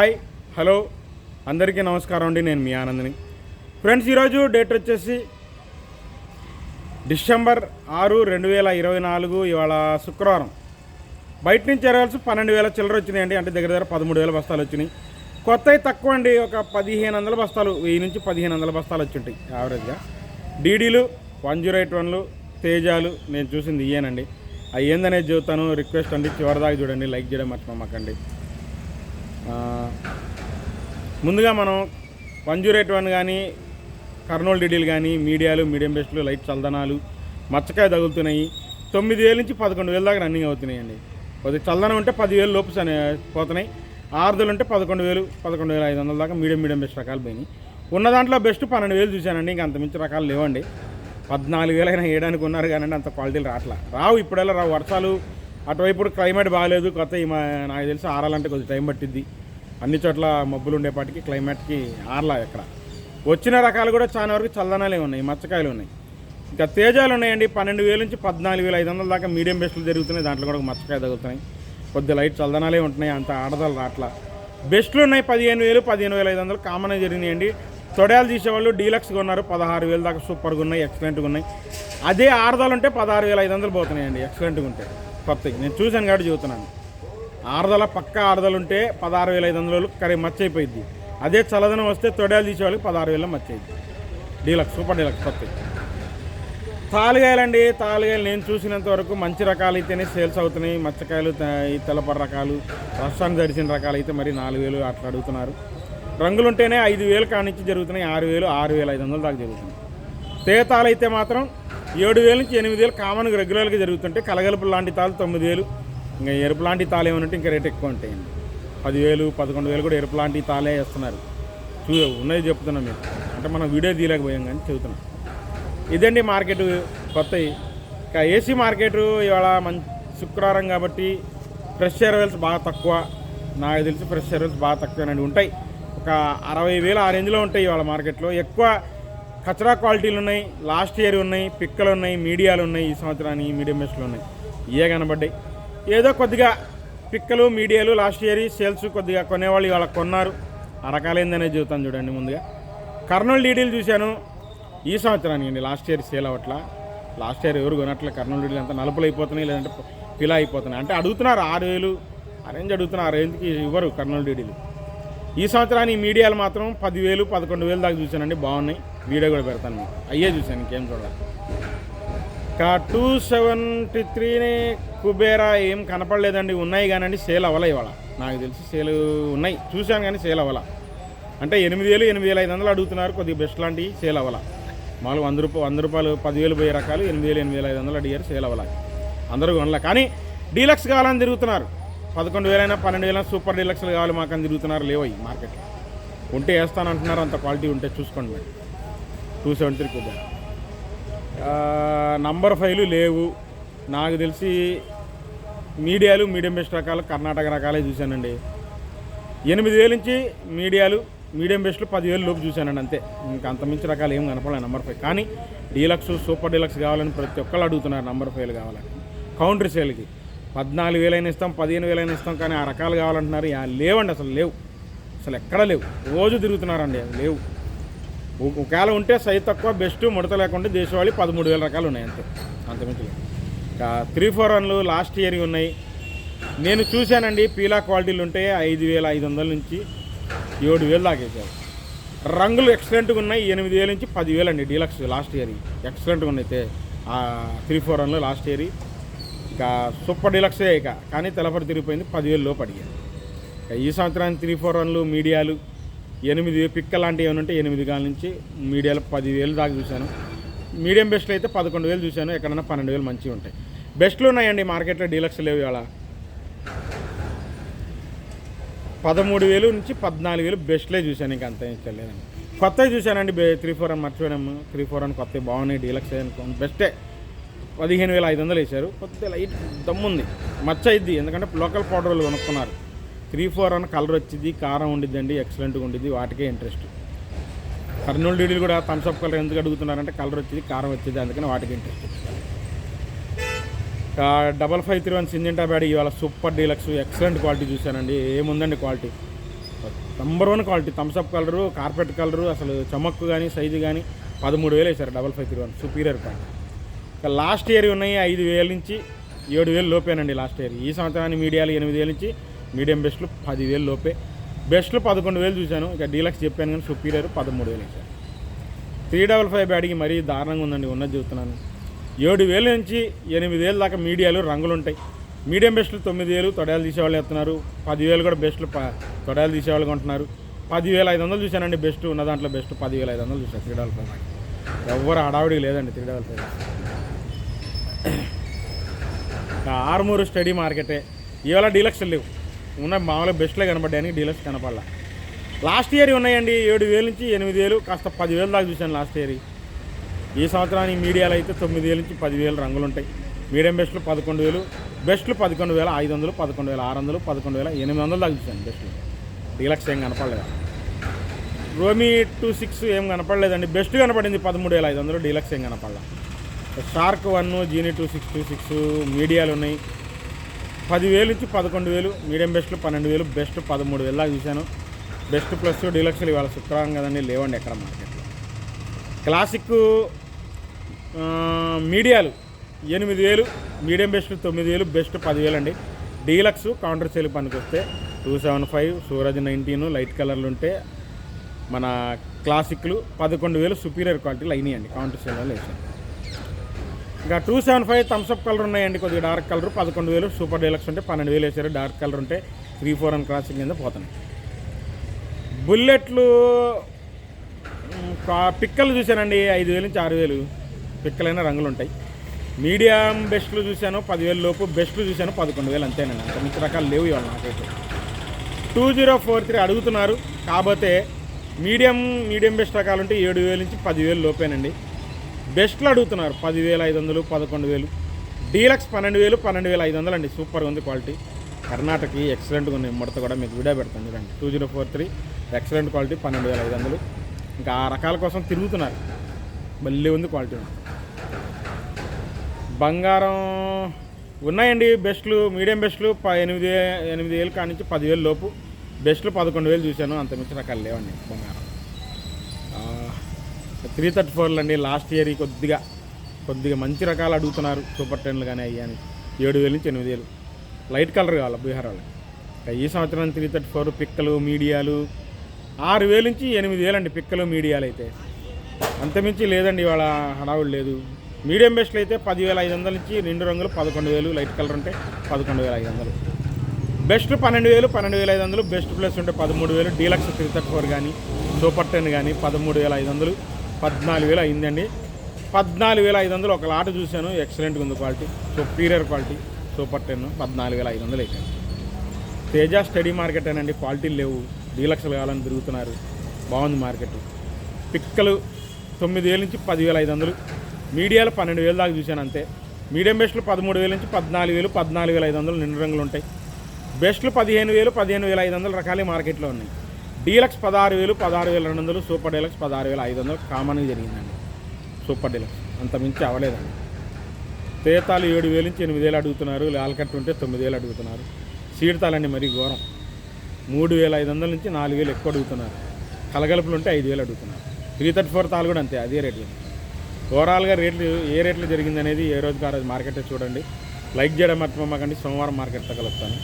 Hi hello అందరికీ నమస్కారం అండి. నేను మీ ఆనందని. ఫ్రెండ్స్, ఈరోజు డేట్ వచ్చేసి డిసెంబర్ 6, 2024. ఇవాళ శుక్రవారం. బయట నుంచి ఎరవలసి 12,000 చిల్లర వచ్చినాయండి. అంటే దగ్గర 13,000 బస్తాలు వచ్చినాయి. కొత్తవి తక్కువ అండి, ఒక 1,500 బస్తాలు, 1000 నుంచి 1,500 బస్తాలు వచ్చి ఉంటాయి యావరేజ్గా. డీడీలు 108 తేజాలు నేను చూసింది ఇయ్యానండి. అవి ఏందనేది చెబుతాను. రిక్వెస్ట్ అండి, చివరిదాకా చూడండి, లైక్ చేయడం మర్చిపోమాకండి. ముందుగా మనం 108 కానీ కర్నూలు డీడీలు కానీ మీడియాలు, మీడియం బెస్ట్లు, లైట్ చల్దనాలు, మచ్చకాయ తగులుతున్నాయి. 9,000 నుంచి 11,000 దాకా రన్నింగ్ అవుతున్నాయండి. కొద్దిగా చల్దనం ఉంటే 10,000 లోపు పోతున్నాయి. ఆరుదలు ఉంటే 11,000, 11,500 దాకా మీడియం బెస్ట్ రకాలు పోయినాయి. ఉన్న దాంట్లో బెస్ట్ 12,000 చూశానండి. ఇంక అంతమించి రకాలు లేవండి. 14,000 అయినా వేయడానికి ఉన్నారు కానీ అంత క్వాలిటీలు రావు. ఇప్పుడెలా రావు. వర్షాలు అటువైపు క్లైమేట్ బాగాలేదు. కొత్త నాకు తెలిసి ఆరాలంటే కొద్దిగా టైం పట్టిద్ది. అన్ని చోట్ల మబ్బులు ఉండేపాటికి క్లైమేట్కి ఆరలా. ఎక్కడ వచ్చిన రకాలు కూడా చాలా వరకు చల్లనాలే ఉన్నాయి, మచ్చకాయలు ఉన్నాయి. ఇంకా తేజాలు ఉన్నాయండి. 12,000 నుంచి 14,500 దాకా మీడియం బెస్ట్లు జరుగుతున్నాయి. దాంట్లో కూడా మచ్చకాయ తగులుతున్నాయి. కొద్దిగా లైట్ చల్లదనాలే ఉంటున్నాయి, అంత ఆడదలు రాట్లా. బెస్ట్లు ఉన్నాయి 15,000, 15,500 కామన్గా జరిగినాయండి. తొడయాలు తీసేవాళ్ళు డీలక్స్గా ఉన్నారు. 16,000 దాకా సూపర్గా ఉన్నాయి, ఎక్సలెంట్గా ఉన్నాయి. అదే ఆడదాలు ఉంటే 16,500 పోతున్నాయండి, ఎక్సలెంట్గా ఉంటాయి. కొత్తగా నేను చూశాను కాబట్టి చెబుతున్నాను. ఆరుదల పక్క ఆరుదలు ఉంటే 16,500 కరీ మచ్చ అయిపోయింది. అదే చల్లదనం వస్తే తొడయాలు తీసేవాళ్ళకి 16,000 మచ్చ అయింది. డీలక్స్, సూపర్ డీలక్స్ కొత్తవి. తాలుగాయలండి. తాలుగాయలు నేను చూసినంత వరకు మంచి రకాలు అయితేనే సేల్స్ అవుతున్నాయి. మచ్చకాయలు, ఈ తెల్లపర్ర రకాలు, వర్షాన్ని తడిసిన రకాలు అయితే మరి 4,000 అట్లా అడుగుతున్నారు. రంగులు ఉంటేనే 5,000 కానించి జరుగుతున్నాయి. 6,000, 6,500 దాకా జరుగుతున్నాయి. తేతాలు అయితే మాత్రం 7,000 నుంచి 8,000 కామన్గా రెగ్యులర్గా జరుగుతుంటే, కలగలుపు లాంటి తాలు 9,000. ఇంకా ఎరుపు లాంటి తాలు ఏమంటే ఇంకా రేట్ ఎక్కువ ఉంటాయండి. 10,000, 11,000 కూడా ఎరుపు లాంటి తాలే వేస్తున్నారు. ఉన్నది చెప్తున్నాం మీరు. అంటే మనం వీడియో తీయలేకపోయాం కానీ చెబుతున్నాం. ఇదండి మార్కెట్ కొత్తవి. ఇంకా ఏసీ మార్కెట్ ఇవాళ శుక్రవారం కాబట్టి ఫ్రెష్ ఎరవెల్స్ బాగా తక్కువ. నాకు తెలిసి ఫ్రెష్ ఎరవెల్స్ బాగా తక్కువేనండి. ఉంటాయి ఒక 60,000 ఆ రేంజ్లో ఉంటాయి ఇవాళ మార్కెట్లో. ఎక్కువ కచరా క్వాలిటీలు ఉన్నాయి, లాస్ట్ ఇయర్ ఉన్నాయి, పిక్కలు ఉన్నాయి, మీడియాలు ఉన్నాయి. ఈ సంవత్సరానికి మీడియం బెస్ట్లు ఉన్నాయి. ఇవే కనబడ్డాయి. ఏదో కొద్దిగా పిక్కలు, మీడియాలు లాస్ట్ ఇయర్ సేల్స్ కొద్దిగా కొనేవాళ్ళు ఇవాళ కొన్నారు. ఆ రకాలేందనేది చెబుతాను చూడండి. ముందుగా కర్నూలు డీడీలు చూశాను ఈ సంవత్సరానికి అండి. లాస్ట్ ఇయర్ సేల్ అవ్వట్లా. లాస్ట్ ఇయర్ ఎవరు కొనట్లే. కర్నూలు డీడీలు అంతా నలుపులు అయిపోతున్నాయి, లేదంటే పిలా అయిపోతున్నాయి. అంటే అడుగుతున్నారు 6,000 ఆ రేంజ్ అడుగుతున్నారు. ఆ రేంజ్కి ఇవ్వరు కర్నూలు డీడీలు. ఈ సంవత్సరానికి మీడియాలు మాత్రం 10,000, 11,000 దాకా చూశానండి. బాగున్నాయి. వీడియో కూడా పెడతాను మీకు. అయ్యే చూశాను, ఇంకేం చూడాలి. ఇంకా 273 కుబేరా ఏం కనపడలేదండి. ఉన్నాయి కానండి, సేల్ అవ్వలే ఇవాళ. నాకు తెలిసి సేల్ ఉన్నాయి, చూశాను కానీ సేల్ అవ్వాల. అంటే 8,000, 8,500 అడుగుతున్నారు. కొద్దిగా బెస్ట్ లాంటివి సేల్ అవ్వాల. మామూలుగా 100 రూపాయలు 10,000 పోయే రకాలు 8,000, 8,500 అడిగారు. సేల్ అవ్వాలి. అందరూ కొనలే. కానీ డీలక్స్ కావాలని తిరుగుతున్నారు. 11,000, 12,000 సూపర్ డీలక్స్లు కావాలి మాకని తిరుగుతున్నారు. లేవయి మార్కెట్లో. ఉంటే వేస్తానంటున్నారు. అంత క్వాలిటీ ఉంటే చూసుకోండి మరి. 273 కుబేరా. నంబర్ 5లు లేవు. నాకు తెలిసి మీడియాలు, మీడియం బెస్ట్ రకాలు కర్ణాటక రకాలే చూశానండి. 8,000 నుంచి మీడియాలు, మీడియం బెస్ట్లు 10,000 లోపు చూశానండి అంతే. ఇంకా అంతమించి రకాలు ఏం కనపడలేదు నంబర్ 5. కానీ డీలక్స్, సూపర్ డీలక్స్ కావాలని ప్రతి ఒక్కళ్ళు అడుగుతున్నారు. నంబర్ 5లు కావాలని. కౌంటర్ సేల్కి 14,000 ఇస్తాం, 15,000 ఇస్తాం, కానీ ఆ రకాలు కావాలంటున్నారు. లేవండి, అసలు లేవు. అసలు ఎక్కడ లేవు. రోజు తిరుగుతున్నారండి, అవి లేవు. ఒకవేళ ఉంటే సైజ్ తక్కువ, బెస్ట్, ముడత లేకుండా దేశవాళీ 13,000 రకాలు ఉన్నాయి అంతే. అంతమించి ఇంకా 341లు లాస్ట్ ఇయర్ ఉన్నాయి. నేను చూశానండి. పీలా క్వాలిటీలు ఉంటే 5,500 నుంచి 7,000 దాకేసారు. రంగులు ఎక్సలెంట్గా ఉన్నాయి. 8,000 నుంచి 10,000 అండి డీలక్స్ లాస్ట్ ఇయర్. ఎక్సలెంట్గా ఉన్నాయి. 341లో లాస్ట్ ఇయర్. ఇంకా సూపర్ డీలక్సే ఇక. కానీ తెల్లపడి తిరిగిపోయింది. 10,000 లోపు అడిగారు. ఈ సంవత్సరానికి 341లు, మీడియాలు 8 పిక్క లాంటివి ఏమైనా ఉంటే 8,000 నుంచి మీడియాలు 10,000 దాకా చూశాను. మీడియం బెస్ట్లు అయితే 11,000 చూశాను. ఎక్కడైనా 12,000 మంచిగా ఉంటాయి. బెస్ట్లు ఉన్నాయండి మార్కెట్లో. డీలక్స్ లేవు ఇవాళ. 13,000 నుంచి 14,000 బెస్ట్లే చూశాను. ఇంకా అంతే లేదండి. కొత్తవి చూశానండి. 341 మర్చిపోయాము. 341 కొత్తవి బాగున్నాయి. డీలక్స్ అనుకోండి బెస్టే. 15,500 వేశారు. కొద్దిగా లైట్ దమ్ముంది, మచ్చ అయింది. ఎందుకంటే లోకల్ పౌడర్లు కొనుక్కున్నారు. 341 కలర్ వచ్చింది, కారం ఉండిద్దండి, ఎక్సలెంట్గా ఉండిద్ది. వాటికే ఇంట్రెస్ట్. కర్నూలు డీడీలు కూడా థమ్స్అప్ కలర్ ఎందుకు అడుగుతున్నారంటే కలర్ వచ్చింది, కారం వచ్చింది, అందుకని వాటికి ఇంట్రెస్ట్. 5531 సింజెంటా బ్యాడ్ ఇవాళ సూపర్ డీలక్స్ ఎక్సలెంట్ క్వాలిటీ చూశానండి. ఏముందండి quality. Number 1 quality, Thums Up colour, carpet colour, అసలు చమక్కు కానీ సైజు కానీ 13,000 వేశారు 5531 సుపీరియర్ క్వాలిటీ. ఇక లాస్ట్ ఇయర్ ఉన్నాయి 5,000 నుంచి 7,000 లోపేనండి లాస్ట్ ఇయర్. ఈ సంవత్సరాన్ని మీడియాలు 8,000 నుంచి మీడియం బెస్ట్లు 10,000 లోపే, బెస్ట్లు 11,000 చూశాను. ఇక డీలక్స్ చెప్పాను కానీ సుపీరియర్ 13,000 వేశారు. 355 బ్యాడ్కి మరీ దారుణంగా ఉందండి, ఉన్నది చెబుతున్నాను. 7,000 నుంచి 8,000 దాకా మీడియాలు రంగులు ఉంటాయి. మీడియం బెస్ట్లు 9,000 తొడాలు తీసేవాళ్ళు ఎత్తున్నారు. 10,000 కూడా బెస్ట్లు తొడాలు తీసేవాళ్ళు కొంటున్నారు. 10,500 చూశానండి బెస్ట్ ఉన్న దాంట్లో, బెస్ట్ 10,500 చూశాను 355. ఎవరు హడావిడికి లేదండి 355. ఆర్మూరు స్టడీ మార్కెటే ఇవాళ డీలక్స్ లేవు, ఉన్న మామూలుగా బెస్ట్లే కనపడ్డాయని డీలక్స్ కనపడాల. లాస్ట్ ఇయర్ ఉన్నాయండి 7,000 నుంచి 8,000 కాస్త 10,000 దాకా చూశాను లాస్ట్ ఇయర్. ఈ సంవత్సరానికి మీడియాలో అయితే 9,000 నుంచి 10,000 రంగులు ఉంటాయి. మీడియం బెస్ట్లు 11,000, బెస్ట్లు 11,500, 11,600, 11,800 దాకా చూశాను బెస్ట్లు. డీలక్స్ ఏం కనపడలేదు. రోమీ 26 ఏం కనపడలేదండి, బెస్ట్ కనపడింది 13,500, డీలక్స్ ఏం కనపడలేదు. షార్క్ 1, జీనీ 2626 మీడియాలు ఉన్నాయి 10,000 నుంచి 11,000, మీడియం బెస్ట్లు 12,000, బెస్ట్ 13,000 దాకా చూశాను. బెస్ట్ ప్లస్ డీలక్స్లు ఇవాళ శుక్రవారం కదండి, లేవండి ఎక్కడ మార్కెట్లో. క్లాసిక్ మీడియాలు 8,000, మీడియం బెస్ట్లు 9,000, బెస్ట్ 10,000 అండి. డీలక్స్ కౌంటర్ సేల్ పనికి వస్తే 275, సూరజ్ 19 లైట్ కలర్లు ఉంటే, మన క్లాసిక్లు 11,000 సుపీరియర్ క్వాలిటీలు అయినాయండి కౌంటర్ సేల్ వల్ల వేసాను. ఇంకా 275 థమ్స్అప్ కలర్ ఉన్నాయండి, కొద్దిగా డార్క్ కలర్ 11,000, సూపర్ డీలక్స్ ఉంటే 12,000 వేసారు. డార్క్ కలర్ ఉంటే 3-4 అని క్రాసింగ్ కింద పోతున్నాయి. బుల్లెట్లు పిక్కలు చూశానండి 5,000 నుంచి 6,000 పిక్కలైన రంగులు ఉంటాయి. మీడియం బెస్ట్లు చూశాను 10,000 లోపు, బెస్ట్లు చూశాను 11,000 అంతేనండి. అంత మించి రకాలు లేవు ఇవాళ నాకైతే. 2043 అడుగుతున్నారు, కాకపోతే మీడియం బెస్ట్ రకాలు ఉంటే 7,000 నుంచి 10,000 లోపేనండి. బెస్ట్లు అడుగుతున్నారు 10,500, 11,000. డీలక్స్ 12,000, 12,500 అండి. సూపర్గా ఉంది క్వాలిటీ. కర్ణాటకకి ఎక్సలెంట్గా ఉంది. ముడత కూడా మీకు వీడియో పెడతాను చూడండి. 2043 ఎక్సలెంట్ క్వాలిటీ 12,500. ఇంకా ఆ రకాల కోసం తిరుగుతున్నారు, మళ్ళీ ఉంది క్వాలిటీ. బంగారం ఉన్నాయండి బెస్ట్లు, మీడియం బెస్ట్లు 8,000 కాడి నుంచి 10,000 లోపు, బెస్ట్లు 11,000 చూశాను. అంతమించి రకాలు లేవండి బంగారం. 334 అండి. లాస్ట్ ఇయర్ కొద్దిగా మంచి రకాలు అడుగుతున్నారు, సూపర్ 10లు కానీ అయ్యాని 7,000 నుంచి 8,000. లైట్ కలర్ కావాలి బీహార్ వాళ్ళకి. ఈ సంవత్సరం 334 పిక్కలు మీడియాలు 6,000 నుంచి 8,000 అండి. పిక్కలు మీడియాలు అయితే అంతమించి లేదండి, ఇవాళ హడావుడు లేదు. మీడియం బెస్ట్లు అయితే 10,500 నుంచి 2 రంగులు 11,000, లైట్ కలర్ ఉంటే 11,500. బెస్ట్ 12,000, 12,500, బెస్ట్ ప్లస్ ఉంటే 13,000. డీలక్స్ 334 కానీ సూపర్ 10 కానీ 13,500, 14,000 అయిందండి. 14,500 ఒక లాట్ చూశాను, ఎక్సలెంట్గా ఉంది క్వాలిటీ, సుపీరియర్ క్వాలిటీ సూపర్ 10 14,500 అయితే. తేజ స్టడీ మార్కెట్ అనండి, క్వాలిటీలు లేవు, డీలక్స్లు కావాలని తిరుగుతున్నారు, బాగుంది మార్కెట్. పిక్కలు 9,000 నుంచి 10,500, మీడియాలు 12,000 దాకా చూశాను అంతే. మీడియం బెస్ట్లు 13,000 నుంచి 14,000, 14,500 నిండు రంగులు ఉంటాయి. బెస్ట్లు 15,000, 15,500 రకాలే మార్కెట్లో ఉన్నాయి. డీలక్స్ 16,000, 16,200, సూపర్ డీలక్స్ 16,500 కామన్గా జరిగిందండి. సూపర్ డీలక్స్ అంత మించి అవ్వలేదండి. తేతాలు 7,000 నుంచి 8,000 అడుగుతున్నారు, లాల్కట్ ఉంటే 9,000 అడుగుతున్నారు. సీడ్తాలండి మరీ ఘోరం, 3,500 నుంచి 4,000 ఎక్కువ అడుగుతున్నారు. కలగలుపులు ఉంటే 5,000 అడుగుతున్నారు. 334 తాలు కూడా అంతే, అదే రేట్లు. ఓవరాల్గా రేట్లు ఏ రేట్లు జరిగిందనేది ఏ రోజుకి ఆ రోజు మార్కెట్ చూడండి. లైక్ చేయడం మర్చిపోమాకండి. సోమవారం మార్కెట్తో కలుస్తాను.